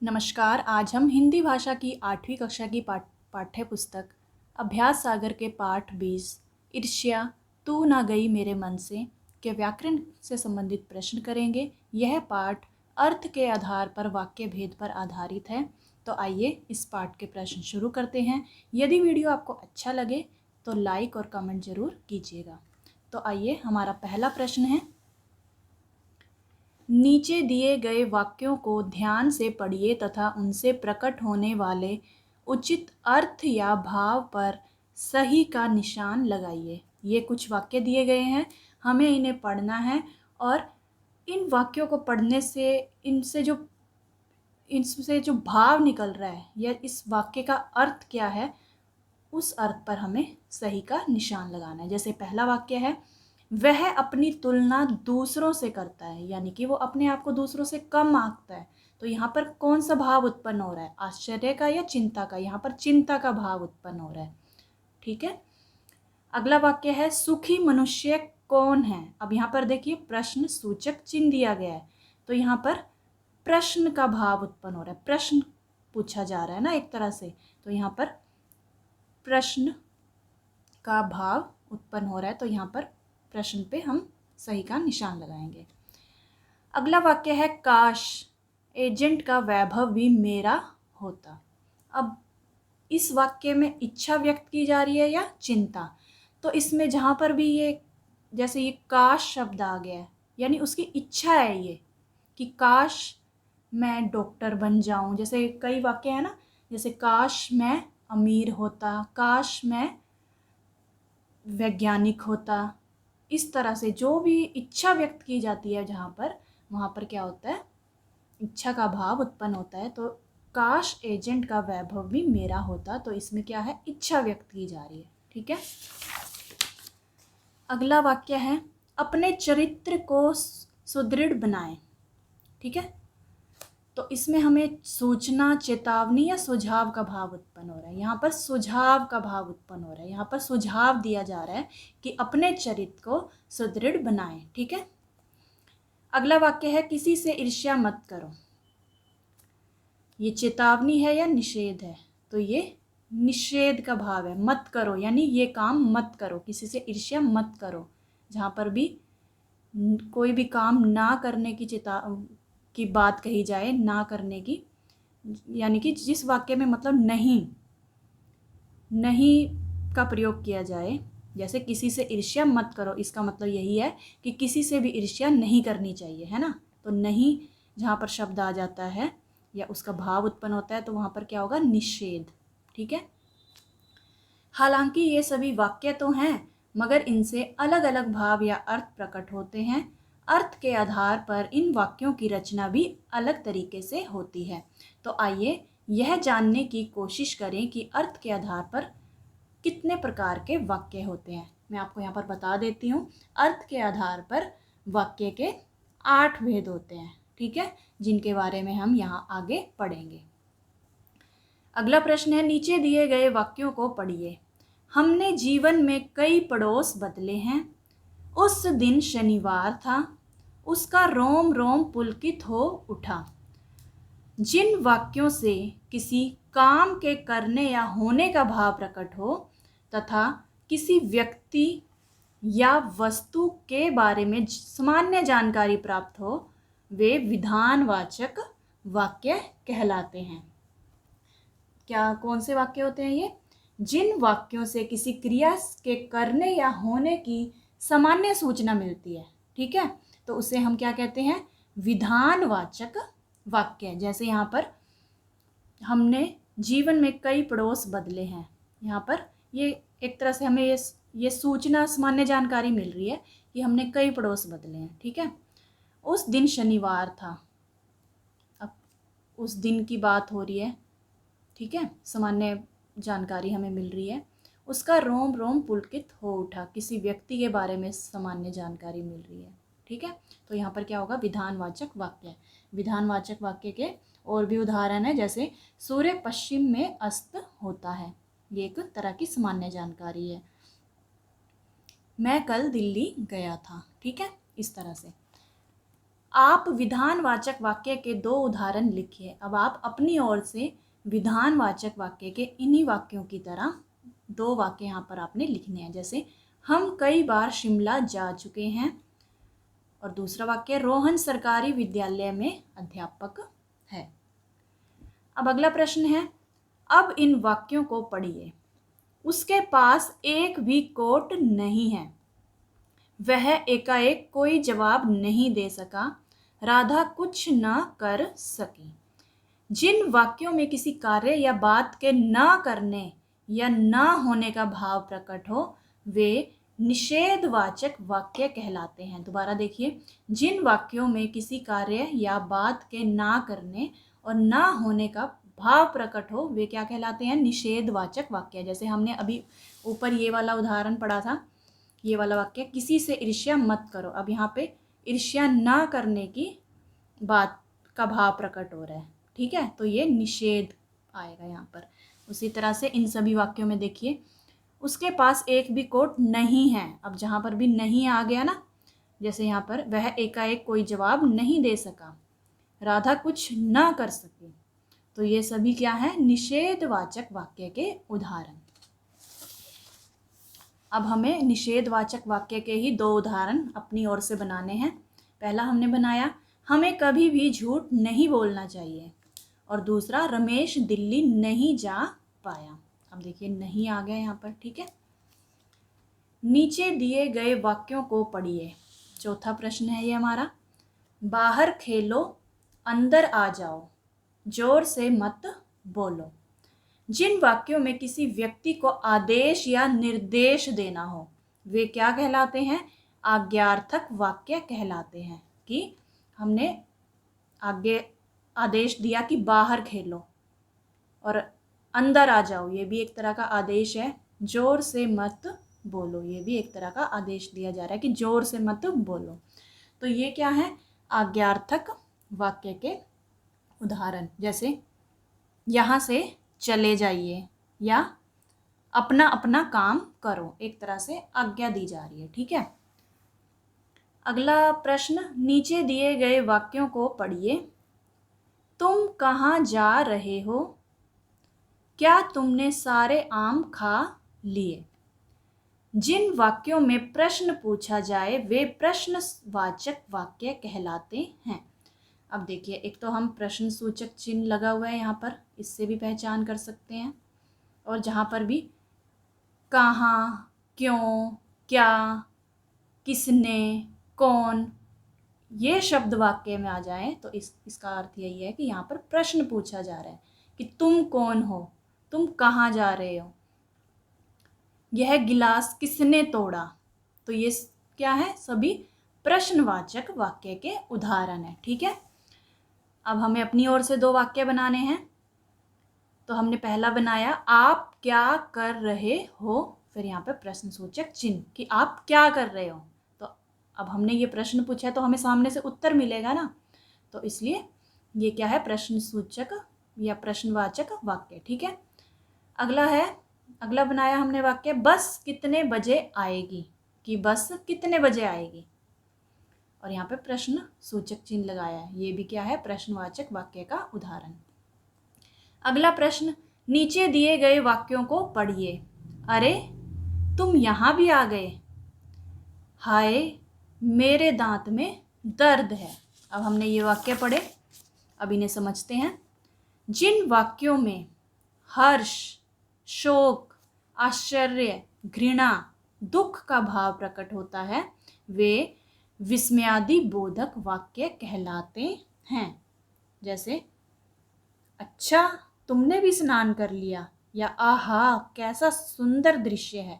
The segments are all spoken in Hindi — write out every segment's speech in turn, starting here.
नमस्कार। आज हम हिंदी भाषा की 8वीं कक्षा की पाठ्य पुस्तक अभ्यास सागर के पाठ 20 ईर्ष्या तू ना गई मेरे मन से के व्याकरण से संबंधित प्रश्न करेंगे। यह पाठ अर्थ के आधार पर वाक्य भेद पर आधारित है। तो आइए इस पाठ के प्रश्न शुरू करते हैं। यदि वीडियो आपको अच्छा लगे तो लाइक और कमेंट ज़रूर कीजिएगा। तो आइए, हमारा पहला प्रश्न है, नीचे दिए गए वाक्यों को ध्यान से पढ़िए तथा उनसे प्रकट होने वाले उचित अर्थ या भाव पर सही का निशान लगाइए। ये कुछ वाक्य दिए गए हैं, हमें इन्हें पढ़ना है और इन वाक्यों को पढ़ने से इनसे जो भाव निकल रहा है या इस वाक्य का अर्थ क्या है, उस अर्थ पर हमें सही का निशान लगाना है। जैसे पहला वाक्य है, वह अपनी तुलना दूसरों से करता है, यानी कि वो अपने आप को दूसरों से कम आंकता है। तो यहाँ पर कौन सा भाव उत्पन्न हो रहा है, आश्चर्य का या चिंता का? यहाँ पर चिंता का भाव उत्पन्न हो रहा है। ठीक है। अगला वाक्य है, सुखी मनुष्य कौन है? अब यहाँ पर देखिए प्रश्न सूचक चिन्ह दिया गया है, तो यहाँ पर प्रश्न का भाव उत्पन्न हो रहा है। प्रश्न पूछा जा रहा है ना एक तरह से, तो यहाँ पर प्रश्न का भाव उत्पन्न हो रहा है, तो यहाँ पर प्रश्न पे हम सही का निशान लगाएंगे। अगला वाक्य है, काश एजेंट का वैभव भी मेरा होता। अब इस वाक्य में इच्छा व्यक्त की जा रही है या चिंता? तो इसमें जहाँ पर भी ये जैसे ये काश शब्द आ गया है, यानी उसकी इच्छा है ये कि काश मैं डॉक्टर बन जाऊं। जैसे कई वाक्य है ना, जैसे काश मैं अमीर होता, काश मैं वैज्ञानिक होता। इस तरह से जो भी इच्छा व्यक्त की जाती है जहाँ पर, वहाँ पर क्या होता है, इच्छा का भाव उत्पन्न होता है। तो काश एजेंट का वैभव भी मेरा होता, तो इसमें क्या है, इच्छा व्यक्त की जा रही है। ठीक है। अगला वाक्य है, अपने चरित्र को सुदृढ़ बनाएं। ठीक है। तो इसमें हमें सूचना, चेतावनी या सुझाव का भाव उत्पन्न हो रहा है। यहाँ पर सुझाव का भाव उत्पन्न हो रहा है, यहाँ पर सुझाव दिया जा रहा है कि अपने चरित्र को सुदृढ़ बनाएं। ठीक है। अगला वाक्य है, किसी से ईर्ष्या मत करो। ये चेतावनी है या निषेध है? तो ये निषेध का भाव है, मत करो यानी ये काम मत करो, किसी से ईर्ष्या मत करो। जहाँ पर भी कोई भी काम ना करने की बात कही जाए, ना करने की, यानी कि जिस वाक्य में मतलब नहीं का प्रयोग किया जाए, जैसे किसी से ईर्ष्या मत करो, इसका मतलब यही है कि किसी से भी ईर्ष्या नहीं करनी चाहिए, है ना। तो नहीं जहाँ पर शब्द आ जाता है या उसका भाव उत्पन्न होता है, तो वहाँ पर क्या होगा, निषेध। ठीक है। हालांकि ये सभी वाक्य तो हैं, मगर इनसे अलग अलग भाव या अर्थ प्रकट होते हैं। अर्थ के आधार पर इन वाक्यों की रचना भी अलग तरीके से होती है। तो आइए यह जानने की कोशिश करें कि अर्थ के आधार पर कितने प्रकार के वाक्य होते हैं। मैं आपको यहाँ पर बता देती हूँ। अर्थ के आधार पर वाक्य के 8 भेद होते हैं। ठीक है, जिनके बारे में हम यहाँ आगे पढ़ेंगे। अगला प्रश्न है, नीचे दिए गए वाक्यों को पढ़िए। हमने जीवन में कई पड़ोस बदले हैं। उस दिन शनिवार था, उसका रोम रोम पुलकित हो उठा। जिन वाक्यों से किसी काम के करने या होने का भाव प्रकट हो तथा किसी व्यक्ति या वस्तु के बारे में सामान्य जानकारी प्राप्त हो, वे विधानवाचक वाक्य कहलाते हैं। क्या कौन से वाक्य होते हैं ये? जिन वाक्यों से किसी क्रिया के करने या होने की सामान्य सूचना मिलती है। ठीक है, तो उसे हम क्या कहते हैं, विधानवाचक वाक्य। जैसे यहाँ पर हमने जीवन में कई पड़ोस बदले हैं, यहाँ पर ये एक तरह से हमें ये सूचना, सामान्य जानकारी मिल रही है कि हमने कई पड़ोस बदले हैं। ठीक है। उस दिन शनिवार था, अब उस दिन की बात हो रही है। ठीक है, सामान्य जानकारी हमें मिल रही है। उसका रोम रोम पुलकित हो उठा, किसी व्यक्ति के बारे में सामान्य जानकारी मिल रही है। ठीक है, तो यहाँ पर क्या होगा, विधानवाचक वाक्य। विधानवाचक वाक्य के और भी उदाहरण है, जैसे सूर्य पश्चिम में अस्त होता है, ये एक तरह की सामान्य जानकारी है। मैं कल दिल्ली गया था। ठीक है, इस तरह से। आप विधानवाचक वाक्य के 2 उदाहरण लिखिए। अब आप अपनी ओर से विधानवाचक वाक्य के इन्हीं वाक्यों की तरह 2 वाक्य यहाँ पर आपने लिखने हैं। जैसे हम कई बार शिमला जा चुके हैं, और दूसरा वाक्य रोहन सरकारी विद्यालय में अध्यापक है। अब अगला प्रश्न है, अब इन वाक्यों को पढ़िए। उसके पास एक भी कोट नहीं है। वह एकाएक कोई जवाब नहीं दे सका। राधा कुछ न कर सकी। जिन वाक्यों में किसी कार्य या बात के न करने या न होने का भाव प्रकट हो वे निषेधवाचक वाक्य कहलाते हैं। दोबारा देखिए, जिन वाक्यों में किसी कार्य या बात के ना करने और ना होने का भाव प्रकट हो वे क्या कहलाते हैं? निषेधवाचक वाक्य। जैसे हमने अभी ऊपर ये वाला उदाहरण पढ़ा था, ये वाला वाक्य, किसी से ईर्ष्या मत करो। अब यहाँ पे ईर्ष्या ना करने की बात का भाव प्रकट हो रहा है, ठीक है, तो ये निषेध आएगा यहाँ पर। उसी तरह से इन सभी वाक्यों में देखिए, उसके पास एक भी कोट नहीं है। अब जहाँ पर भी नहीं आ गया ना, जैसे यहाँ पर वह एकाएक कोई जवाब नहीं दे सका, राधा कुछ न कर सकी, तो ये सभी क्या है? निषेधवाचक वाक्य के उदाहरण। अब हमें निषेधवाचक वाक्य के ही 2 उदाहरण अपनी ओर से बनाने हैं। पहला हमने बनाया, हमें कभी भी झूठ नहीं बोलना चाहिए, और दूसरा, रमेश दिल्ली नहीं जा पाया। अब देखिए नहीं आ गया यहाँ पर, ठीक है। नीचे दिए गए वाक्यों को पढ़िए। चौथा प्रश्न है ये हमारा, बाहर खेलो, अंदर आ जाओ, जोर से मत बोलो। जिन वाक्यों में किसी व्यक्ति को आदेश या निर्देश देना हो वे क्या कहलाते हैं? आज्ञार्थक वाक्य कहलाते हैं। कि हमने आगे आदेश दिया कि बाहर खेलो और अंदर आ जाओ, ये भी एक तरह का आदेश है। जोर से मत बोलो, ये भी एक तरह का आदेश दिया जा रहा है कि जोर से मत बोलो। तो ये क्या है? आज्ञार्थक वाक्य के उदाहरण। जैसे यहाँ से चले जाइए या अपना अपना काम करो, एक तरह से आज्ञा दी जा रही है, ठीक है। अगला प्रश्न, नीचे दिए गए वाक्यों को पढ़िए। तुम कहाँ जा रहे हो? क्या तुमने सारे आम खा लिए? जिन वाक्यों में प्रश्न पूछा जाए वे प्रश्नवाचक वाक्य कहलाते हैं। अब देखिए, एक तो हम प्रश्न सूचक चिन्ह लगा हुआ है यहाँ पर, इससे भी पहचान कर सकते हैं। और जहाँ पर भी कहाँ, क्यों, क्या, किसने, कौन, ये शब्द वाक्य में आ जाए तो इसका अर्थ यही है कि यहाँ पर प्रश्न पूछा जा रहा है कि तुम कौन हो, तुम कहाँ जा रहे हो, यह गिलास किसने तोड़ा। तो ये क्या है? सभी प्रश्नवाचक वाक्य के उदाहरण है, ठीक है। अब हमें अपनी ओर से 2 वाक्य बनाने हैं। तो हमने पहला बनाया, आप क्या कर रहे हो, फिर यहाँ पे प्रश्न सूचक चिन्ह कि आप क्या कर रहे हो। तो अब हमने ये प्रश्न पूछा है तो हमें सामने से उत्तर मिलेगा ना, तो इसलिए ये क्या है? प्रश्न सूचक या प्रश्नवाचक वाक्य, ठीक है। अगला बनाया हमने वाक्य, बस कितने बजे आएगी, कि बस कितने बजे आएगी, और यहाँ पे प्रश्न सूचक चिन्ह लगाया है, ये भी क्या है? प्रश्नवाचक वाक्य का उदाहरण। अगला प्रश्न, नीचे दिए गए वाक्यों को पढ़िए। अरे तुम यहाँ भी आ गए। हाय मेरे दांत में दर्द है। अब हमने ये वाक्य पढ़े, अब इन्हें समझते हैं। जिन वाक्यों में हर्ष, शोक, आश्चर्य, घृणा, दुख का भाव प्रकट होता है वे विस्मयादि बोधक वाक्य कहलाते हैं। जैसे अच्छा तुमने भी स्नान कर लिया, या आहा कैसा सुंदर दृश्य है।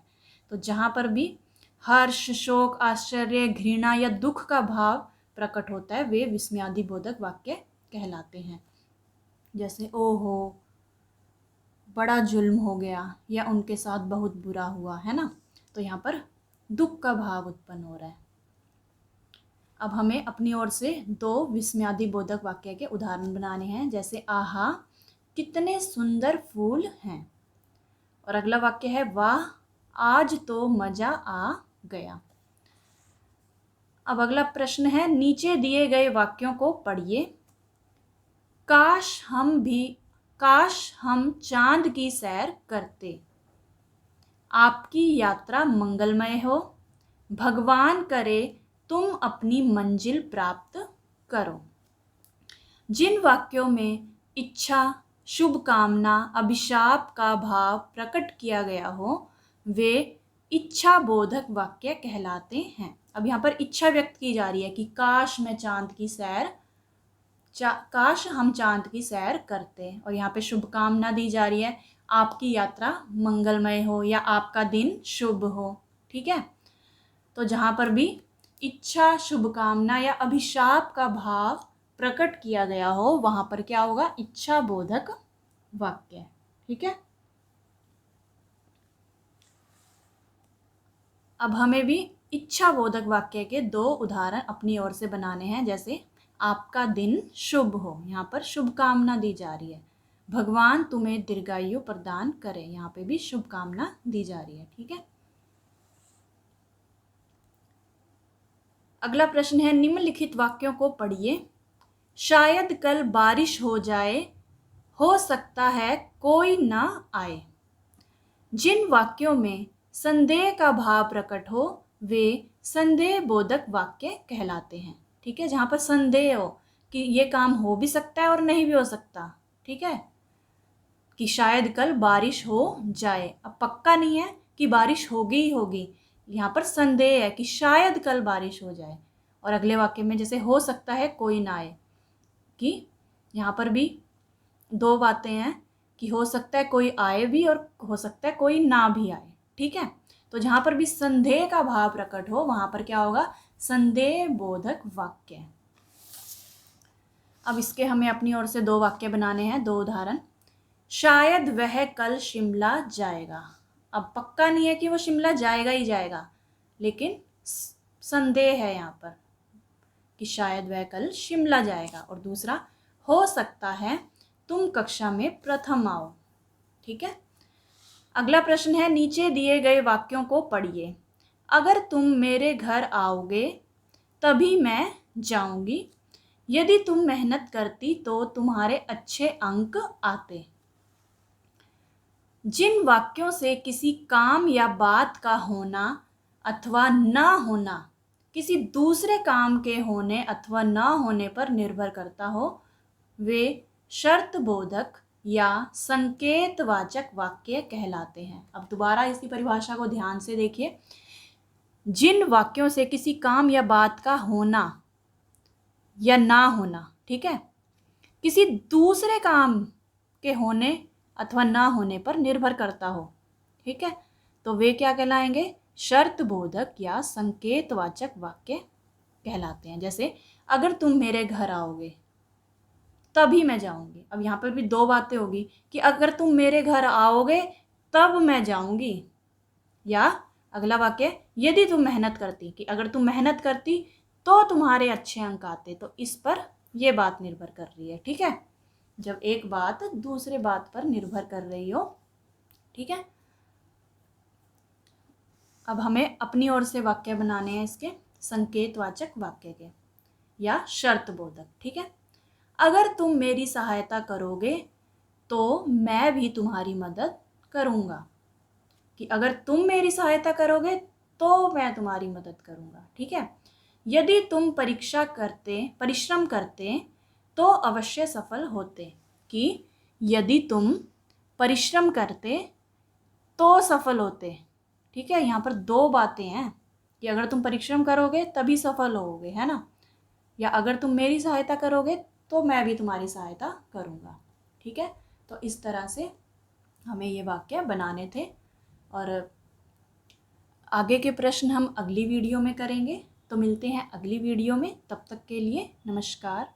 तो जहाँ पर भी हर्ष, शोक, आश्चर्य, घृणा या दुख का भाव प्रकट होता है वे विस्मयादि बोधक वाक्य कहलाते हैं। जैसे ओहो बड़ा जुल्म हो गया, या उनके साथ बहुत बुरा हुआ, है ना। तो यहाँ पर दुख का भाव उत्पन्न हो रहा है। अब हमें अपनी ओर से 2 विस्मयादि बोधक वाक्य के उदाहरण बनाने हैं। जैसे आहा कितने सुंदर फूल हैं, और अगला वाक्य है वाह आज तो मज़ा आ गया। अब अगला प्रश्न है, नीचे दिए गए वाक्यों को पढ़िए। काश हम चांद की सैर करते। आपकी यात्रा मंगलमय हो। भगवान करे तुम अपनी मंजिल प्राप्त करो। जिन वाक्यों में इच्छा, शुभकामना, अभिशाप का भाव प्रकट किया गया हो वे इच्छा बोधक वाक्य कहलाते हैं। अब यहाँ पर इच्छा व्यक्त की जा रही है कि काश हम चांद की सैर करते, और यहाँ पे शुभकामना दी जा रही है, आपकी यात्रा मंगलमय हो या आपका दिन शुभ हो। ठीक है, तो जहाँ पर भी इच्छा, शुभकामना या अभिशाप का भाव प्रकट किया गया हो वहाँ पर क्या होगा, इच्छा बोधक वाक्य। ठीक है, अब हमें भी इच्छा बोधक वाक्य के 2 उदाहरण अपनी ओर से बनाने हैं। जैसे आपका दिन शुभ हो, यहाँ पर शुभकामना दी जा रही है। भगवान तुम्हें दीर्घायु प्रदान करे, यहाँ पे भी शुभकामना दी जा रही है। ठीक है, अगला प्रश्न है, निम्नलिखित वाक्यों को पढ़िए। शायद कल बारिश हो जाए, हो सकता है कोई ना आए। जिन वाक्यों में संदेह का भाव प्रकट हो वे संदेह बोधक वाक्य कहलाते हैं। ठीक है, जहाँ पर संदेह हो कि ये काम हो भी सकता है और नहीं भी हो सकता। ठीक है, कि शायद कल बारिश हो जाए, अब पक्का नहीं है कि बारिश होगी ही होगी, यहाँ पर संदेह है कि शायद कल बारिश हो जाए। और अगले वाक्य में जैसे हो सकता है कोई ना आए, कि यहाँ पर भी 2 बातें हैं कि हो सकता है कोई आए भी और हो सकता है कोई ना भी आए। ठीक है, तो जहाँ पर भी संदेह का भाव प्रकट हो वहाँ पर क्या होगा, संदेह बोधक वाक्य। अब इसके हमें अपनी ओर से 2 वाक्य बनाने हैं, 2 उदाहरण। शायद वह कल शिमला जाएगा। अब पक्का नहीं है कि वो शिमला जाएगा ही जाएगा, लेकिन संदेह है यहाँ पर कि शायद वह कल शिमला जाएगा। और दूसरा, हो सकता है तुम कक्षा में प्रथम आओ। ठीक है, अगला प्रश्न है, नीचे दिए गए वाक्यों को पढ़िए। अगर तुम मेरे घर आओगे तभी मैं जाऊंगी। यदि तुम मेहनत करती तो तुम्हारे अच्छे अंक आते। जिन वाक्यों से किसी काम या बात का होना अथवा ना होना किसी दूसरे काम के होने अथवा ना होने पर निर्भर करता हो वे शर्त बोधक या संकेतवाचक वाक्य कहलाते हैं। अब दोबारा इसकी परिभाषा को ध्यान से देखिए। जिन वाक्यों से किसी काम या बात का होना या ना होना, ठीक है, किसी दूसरे काम के होने अथवा ना होने पर निर्भर करता हो, ठीक है, तो वे क्या कहलाएंगे, शर्त बोधक या संकेतवाचक वाक्य कहलाते हैं। जैसे अगर तुम मेरे घर आओगे तभी मैं जाऊंगी। अब यहाँ पर भी 2 बातें होगी कि अगर तुम मेरे घर आओगे तब मैं जाऊंगी, या अगला वाक्य यदि तुम मेहनत करती, कि अगर तुम मेहनत करती तो तुम्हारे अच्छे अंक आते। तो इस पर यह बात निर्भर कर रही है। ठीक है, जब एक बात दूसरे बात पर निर्भर कर रही हो। ठीक है, अब हमें अपनी ओर से वाक्य बनाने हैं इसके संकेतवाचक वाक्य के या शर्त बोधक। ठीक है, अगर तुम मेरी सहायता करोगे तो मैं भी तुम्हारी मदद करूँगा, कि अगर तुम मेरी सहायता करोगे तो मैं तुम्हारी मदद करूँगा। ठीक है, यदि तुम परिश्रम करते तो अवश्य सफल होते, कि यदि तुम परिश्रम करते तो सफल होते। ठीक है, यहाँ पर 2 बातें हैं कि अगर तुम परिश्रम करोगे तभी सफल होगे, है ना, या अगर तुम मेरी सहायता करोगे तो मैं भी तुम्हारी सहायता करूँगा। ठीक है, तो इस तरह से हमें ये वाक्य बनाने थे, और आगे के प्रश्न हम अगली वीडियो में करेंगे। तो मिलते हैं अगली वीडियो में, तब तक के लिए नमस्कार।